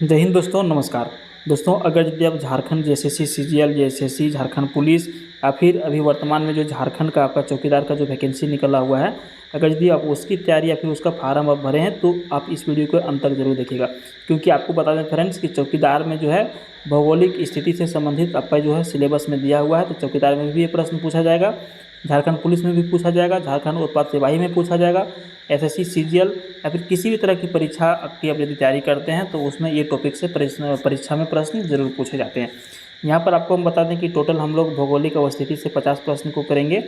जय हिंद दोस्तों, नमस्कार। दोस्तों, अगर यदि आप Jharkhand JSSC, CGL, JSSC, Jharkhand police या फिर अभी वर्तमान में जो झारखंड का आपका चौकीदार का जो वैकेंसी निकला हुआ है, अगर यदि आप उसकी तैयारी या फिर उसका फार्म आप भरे हैं तो आप इस वीडियो को अंत तक जरूर देखिएगा। क्योंकि आपको बता दें फ्रेंड्स कि चौकीदार में जो है भौगोलिक स्थिति से संबंधित आपका जो है सिलेबस में दिया हुआ है, तो चौकीदार में भी ये प्रश्न पूछा जाएगा, झारखंड पुलिस में भी पूछा जाएगा, झारखंड उत्पाद सिपाही में पूछा जाएगा, एसएससी, सीजीएल या फिर किसी भी तरह की परीक्षा की आप यदि तैयारी करते हैं तो उसमें ये टॉपिक से परीक्षा में प्रश्न जरूर पूछे जाते हैं। यहाँ पर आपको हम बता दें कि टोटल हम लोग भौगोलिक अवस्थिति से 50 प्रश्न को करेंगे।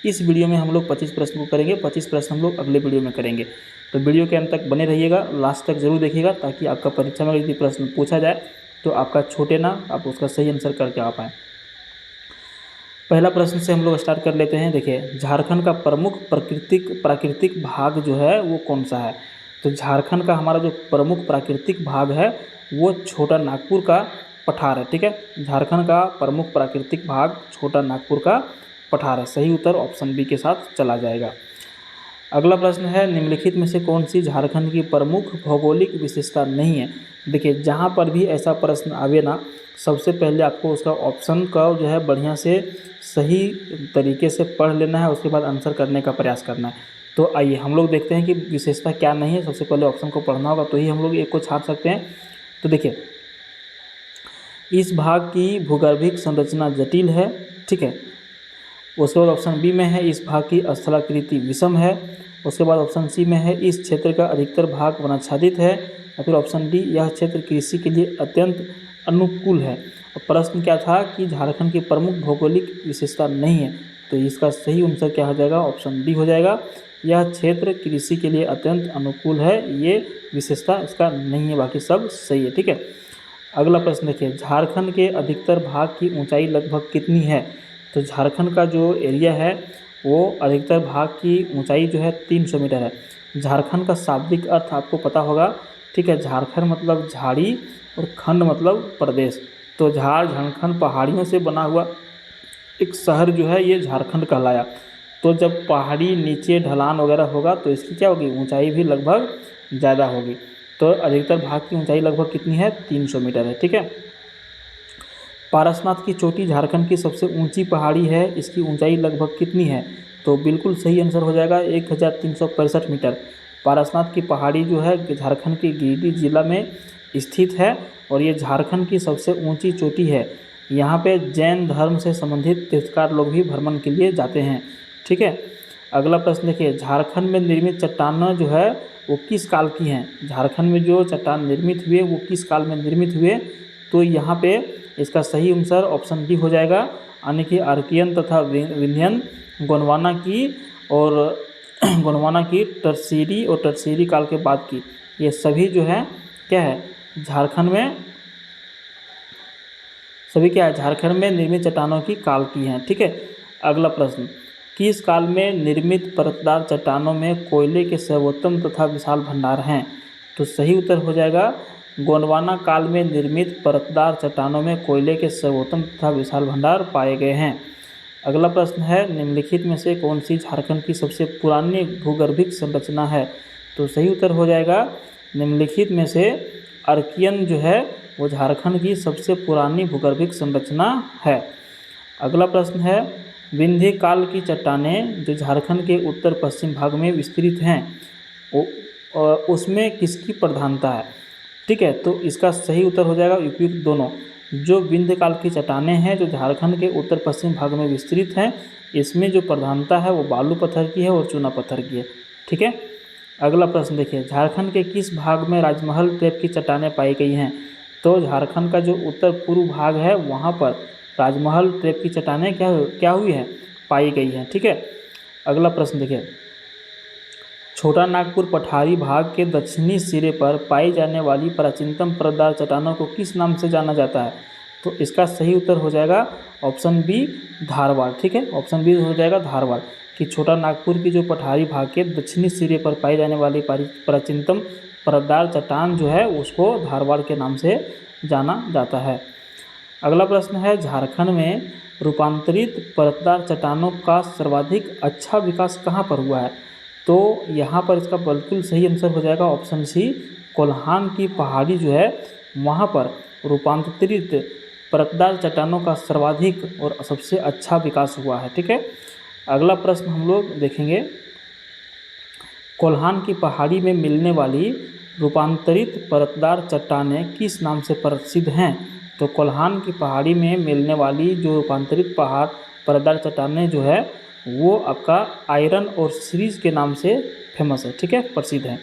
इस वीडियो में हम लोग 25 प्रश्न को करेंगे, 25 प्रश्न हम लोग अगले वीडियो में करेंगे। तो वीडियो के अंत तक बने रहिएगा, लास्ट तक जरूर देखिएगा, ताकि आपका परीक्षा में यदि प्रश्न पूछा जाए तो आपका छूटे ना, आप उसका सही आंसर करके आ पाएँ। पहला प्रश्न से हम लोग स्टार्ट कर लेते हैं। देखिए, झारखंड का प्रमुख प्राकृतिक भाग जो है वो कौन सा है? तो झारखंड का हमारा जो प्रमुख प्राकृतिक भाग है वो छोटा नागपुर का पठार है। ठीक है, झारखंड का प्रमुख प्राकृतिक भाग छोटा नागपुर का पठार है। सही उत्तर ऑप्शन बी के साथ चला जाएगा। अगला प्रश्न है, निम्नलिखित में से कौन सी झारखंड की प्रमुख भौगोलिक विशेषता नहीं है? देखिए, जहाँ पर भी ऐसा प्रश्न आवे ना, सबसे पहले आपको उसका ऑप्शन का जो है बढ़िया से सही तरीके से पढ़ लेना है, उसके बाद आंसर करने का प्रयास करना है। तो आइए हम लोग देखते हैं कि विशेषता क्या नहीं है। सबसे पहले ऑप्शन को पढ़ना होगा तो ही हम लोग एक को छाट सकते हैं। तो देखिए, इस भाग की भूगर्भिक संरचना जटिल है। ठीक है, उसके बाद ऑप्शन बी में है, इस भाग की स्थलाकृति विषम है। उसके बाद ऑप्शन सी में है, इस क्षेत्र का अधिकतर भाग वनाच्छादित है। या फिर ऑप्शन डी, यह क्षेत्र कृषि के लिए अत्यंत अनुकूल है। और प्रश्न क्या था कि झारखंड की प्रमुख भौगोलिक विशेषता नहीं है, तो इसका सही आंसर क्या हो जाएगा? ऑप्शन डी हो जाएगा। यह क्षेत्र कृषि के लिए अत्यंत अनुकूल है, ये विशेषता इसका नहीं है, बाकी सब सही है। ठीक है, अगला प्रश्न देखिए, झारखंड के अधिकतर भाग की ऊंचाई लगभग कितनी है? तो झारखंड का जो एरिया है वो अधिकतर भाग की ऊंचाई जो है 300 मीटर है। झारखंड का शाब्दिक अर्थ आपको पता होगा। ठीक है, झारखंड मतलब झाड़ी और खंड मतलब प्रदेश। तो झारखंड पहाड़ियों से बना हुआ एक शहर जो है ये झारखंड कहलाया। तो जब पहाड़ी नीचे ढलान वगैरह होगा तो इसकी क्या होगी? ऊंचाई भी लगभग ज़्यादा होगी। तो अधिकतर भाग की ऊंचाई लगभग कितनी है? 300 मीटर है। ठीक है, पारसनाथ की चोटी झारखंड की सबसे ऊंची पहाड़ी है, इसकी ऊंचाई लगभग कितनी है? तो बिल्कुल सही आंसर हो जाएगा 1365 मीटर। पारसनाथ की पहाड़ी जो है झारखंड के गिरिडीह जिला में स्थित है और ये झारखंड की सबसे ऊंची चोटी है। यहाँ पे जैन धर्म से संबंधित तीर्थकार लोग भी भ्रमण के लिए जाते हैं। ठीक है, अगला प्रश्न देखिए, झारखंड में निर्मित चट्टानें जो है वो किस काल की हैं? झारखंड में जो चट्टान निर्मित हुए वो किस काल में निर्मित हुए? तो यहाँ पे इसका सही आंसर ऑप्शन डी हो जाएगा, यानी कि आर्कियन तथा विंध्यन, गोंडवाना की और गोंडवाना की टर्सीरी काल के बाद की। ये सभी जो है क्या है? झारखंड में सभी क्या है? झारखंड में निर्मित चट्टानों की काल की हैं। ठीक है, अगला प्रश्न, किस काल में निर्मित परतदार चट्टानों में कोयले के सर्वोत्तम तथा विशाल भंडार हैं? तो सही उत्तर हो जाएगा, गोंडवाना काल में निर्मित परतदार चट्टानों में कोयले के सर्वोत्तम तथा विशाल भंडार पाए गए हैं। अगला प्रश्न है, निम्नलिखित में से कौन सी झारखंड की सबसे पुरानी भूगर्भिक संरचना है? तो सही उत्तर हो जाएगा, निम्नलिखित में से आर्कियन जो है वो झारखंड की सबसे पुरानी भूगर्भिक संरचना है। अगला प्रश्न है, विंध्य काल की चट्टानें जो झारखंड के उत्तर पश्चिम भाग में विस्तृत हैं उसमें किसकी प्रधानता है? ठीक है, तो इसका सही उत्तर हो जाएगा उपयुक्त दोनों। जो विंध्य काल की चट्टानें हैं जो झारखंड के उत्तर पश्चिम भाग में विस्तृत हैं, इसमें जो प्रधानता है वो बालू पत्थर की है और चूना पत्थर की है। ठीक है, अगला प्रश्न देखिए, झारखंड के किस भाग में राजमहल टाइप की चट्टानें पाई गई हैं? तो झारखंड का जो उत्तर पूर्व भाग है वहाँ पर राजमहल टाइप की चट्टानें क्या हुई है? पाई गई हैं। ठीक है, अगला प्रश्न देखिए, छोटा नागपुर पठारी भाग के दक्षिणी सिरे पर पाई जाने वाली प्राचीनतम परतदार चट्टानों को किस नाम से जाना जाता है? तो इसका सही उत्तर हो जाएगा ऑप्शन बी, धारवाड़। ठीक है, ऑप्शन बी हो जाएगा धारवाड़, कि छोटा नागपुर की जो पठारी भाग के दक्षिणी सिरे पर पाई जाने वाली प्राचीनतम परतदार चट्टान जो है उसको धारवाड़ के नाम से जाना जाता है। अगला प्रश्न है, झारखंड में रूपांतरित परतदार चट्टानों का सर्वाधिक अच्छा विकास कहाँ पर हुआ है? तो यहाँ पर इसका बिल्कुल सही आंसर हो जाएगा ऑप्शन सी, कोल्हान की पहाड़ी जो है वहाँ पर रूपांतरित परतदार चट्टानों का सर्वाधिक और सबसे अच्छा विकास हुआ है। ठीक है, अगला प्रश्न हम लोग देखेंगे, कोल्हान की पहाड़ी में मिलने वाली रूपांतरित परतदार चट्टानें किस नाम से प्रसिद्ध हैं? तो कोल्हान की पहाड़ी में मिलने वाली जो रूपांतरित परतदार चट्टानें जो है वो आपका आयरन और सीरीज के नाम से फेमस है। ठीक है, प्रसिद्ध है।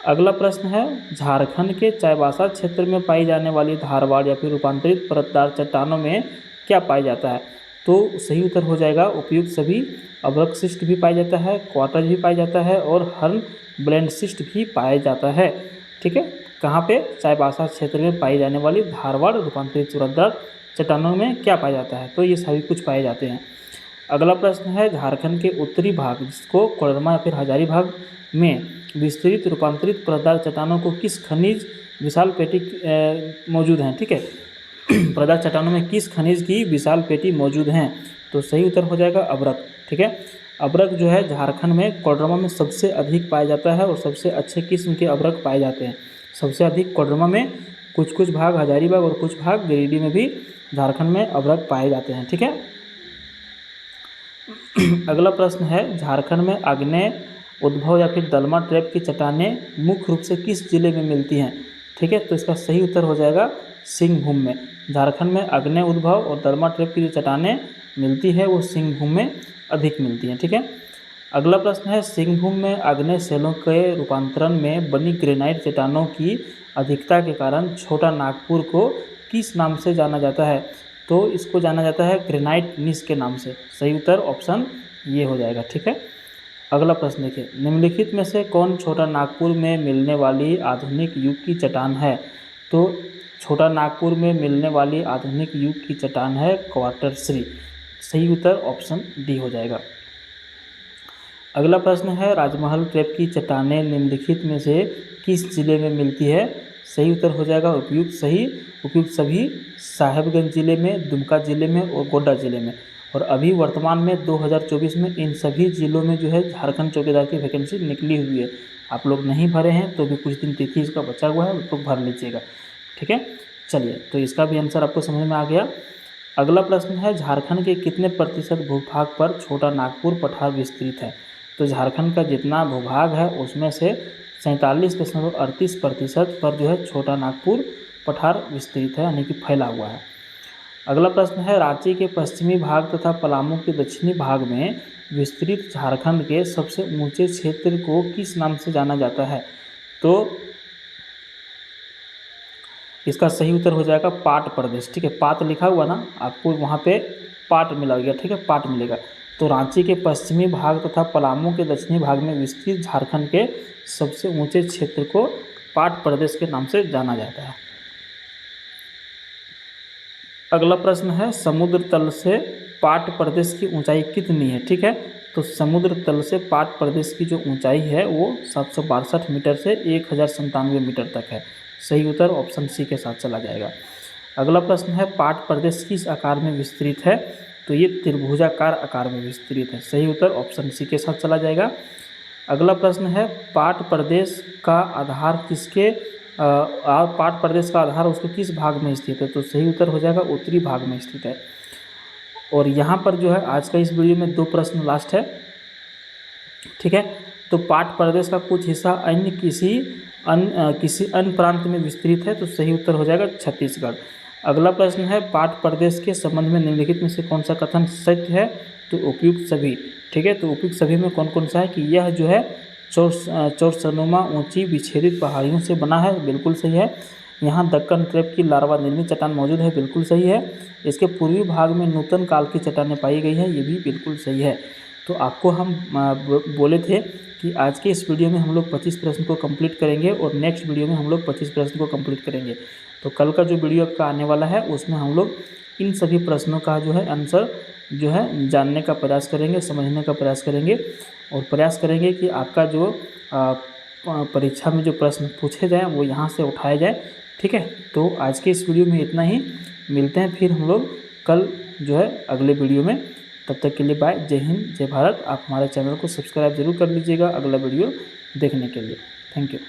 अगला प्रश्न है, झारखंड के चाईबासा क्षेत्र में पाई जाने वाली धारवाड़ या फिर रूपांतरित परतदार चट्टानों में क्या पाया जाता है? तो सही उत्तर हो जाएगा उपयुक्त सभी। अवरकशिष्ट भी पाया जाता है, क्वार्टज भी पाया जाता है और हर्न ब्लेंडशिस्ट भी पाया जाता है। ठीक है, कहाँ पे? चाईबासा क्षेत्र में पाई जाने वाली धारवाड़ रूपांतरित परतदार चट्टानों में क्या पाया जाता है? तो ये सभी कुछ पाए जाते हैं। अगला प्रश्न है, झारखंड के उत्तरी भाग जिसको कोडरमा या फिर हजारीबाग में विस्तृत रूपांतरित परतदार चट्टानों को किस खनिज विशाल पेटी मौजूद हैं? ठीक है, परतदार चट्टानों में किस खनिज की विशाल पेटी मौजूद हैं? तो सही उत्तर हो जाएगा अभ्रक। ठीक है, अभ्रक जो है झारखंड में कोडरमा में सबसे अधिक पाया जाता है और सबसे अच्छे किस्म के अभ्रक पाए जाते हैं। सबसे अधिक कोडरमा में, कुछ भाग हजारीबाग और कुछ भाग गिरिडीह में भी झारखंड में अभ्रक पाए जाते हैं। ठीक है, अगला प्रश्न है, झारखंड में आग्नेय उद्भव या फिर दलमा ट्रैप की चट्टानें मुख्य रूप से किस जिले में मिलती हैं? ठीक है, तो इसका सही उत्तर हो जाएगा सिंहभूम में। झारखंड में आग्नेय उद्भव और दलमा ट्रैप की जो चट्टानें मिलती है वो सिंहभूम में अधिक मिलती हैं। ठीक है, अगला प्रश्न है, सिंहभूम में आग्नेय शैलों के रूपांतरण में बनी ग्रेनाइट चट्टानों की अधिकता के कारण छोटा नागपुर को किस नाम से जाना जाता है? तो इसको जाना जाता है ग्रेनाइट निस के नाम से। सही उत्तर ऑप्शन ये हो जाएगा। ठीक है, अगला प्रश्न देखिए, निम्नलिखित में से कौन छोटा नागपुर में मिलने वाली आधुनिक युग की चट्टान है? तो छोटा नागपुर में मिलने वाली आधुनिक युग की चट्टान है क्वार्टर श्री। सही उत्तर ऑप्शन डी हो जाएगा। अगला प्रश्न है, राजमहल ट्रैप की चट्टानें निम्नलिखित में से किस जिले में मिलती है? सही उत्तर हो जाएगा उपयुक्त सभी साहेबगंज जिले में, दुमका जिले में और गोड्डा जिले में। और अभी वर्तमान में 2024 में इन सभी जिलों में जो है झारखंड चौकीदार की वैकेंसी निकली हुई है। आप लोग नहीं भरे हैं तो भी कुछ दिन तिथि इसका बचा हुआ है, तो भर लीजिएगा। ठीक है, चलिए, तो इसका भी आंसर आपको समझ में आ गया। अगला प्रश्न है, झारखंड के कितने प्रतिशत भूभाग पर छोटा नागपुर पठार विस्तृत है? तो झारखंड का जितना भूभाग है उसमें से 47.38% पर जो है छोटा नागपुर पठार विस्तृत है, यानी कि फैला हुआ है। अगला प्रश्न है, रांची के पश्चिमी भाग तथा पलामू के दक्षिणी भाग में विस्तृत झारखंड के सबसे ऊंचे क्षेत्र को किस नाम से जाना जाता है? तो इसका सही उत्तर हो जाएगा पाट प्रदेश। ठीक है, पाट लिखा हुआ ना, आपको वहाँ पे पाट मिला गया। ठीक है, पाट मिलेगा। तो रांची के पश्चिमी भाग तथा पलामू के दक्षिणी भाग में विस्तृत झारखंड के सबसे ऊंचे क्षेत्र को पाट प्रदेश के नाम से जाना जाता है। अगला प्रश्न है, समुद्र तल से पाट प्रदेश की ऊंचाई कितनी है? ठीक है, तो समुद्र तल से पाट प्रदेश की जो ऊंचाई है वो 762 मीटर से 1097 मीटर तक है। सही उत्तर ऑप्शन सी के साथ चला जाएगा। अगला प्रश्न है, पाट प्रदेश किस आकार में विस्तृत है? तो ये त्रिभुजाकार आकार में विस्तृत है। सही उत्तर ऑप्शन सी के साथ चला जाएगा। अगला प्रश्न है, पाट प्रदेश का आधार उसके किस भाग में स्थित है? तो सही उत्तर हो जाएगा उत्तरी भाग में स्थित है। और यहाँ पर जो है आज का इस वीडियो में 2 प्रश्न लास्ट है। ठीक है, तो पाट प्रदेश का कुछ हिस्सा अन्य किसी अन्य प्रांत में विस्तृत है। तो सही उत्तर हो जाएगा छत्तीसगढ़। अगला प्रश्न है, पाट प्रदेश के संबंध में निम्नलिखित में से कौन सा कथन सत्य है? तो उपयुक्त सभी। ठीक है, तो उपयुक्त सभी में कौन कौन सा है कि यह जो है चौरसनुमा ऊंची विच्छेदित पहाड़ियों से बना है। बिल्कुल सही है। यहाँ दक्कन ट्रैप की लार्वा निर्मित चट्टान मौजूद है। बिल्कुल सही है। इसके पूर्वी भाग में नूतन काल की चट्टानें पाई गई है। ये भी बिल्कुल सही है। तो आपको हम बोले थे कि आज के इस वीडियो में हम लोग 25 प्रश्न को कंप्लीट करेंगे और नेक्स्ट वीडियो में हम लोग 25 प्रश्न को कंप्लीट करेंगे। तो कल का जो वीडियो आपका आने वाला है उसमें हम लोग इन सभी प्रश्नों का जो है आंसर जो है जानने का प्रयास करेंगे, समझने का प्रयास करेंगे और प्रयास करेंगे कि आपका जो परीक्षा में जो प्रश्न पूछे जाएँ वो यहाँ से उठाए जाए। ठीक है, तो आज के इस वीडियो में इतना ही। मिलते हैं फिर हम लोग कल जो है अगले वीडियो में। तब तक के लिए बाय। जय हिंद, जय भारत। आप हमारे चैनल को सब्सक्राइब जरूर कर लीजिएगा अगला वीडियो देखने के लिए। Thank you.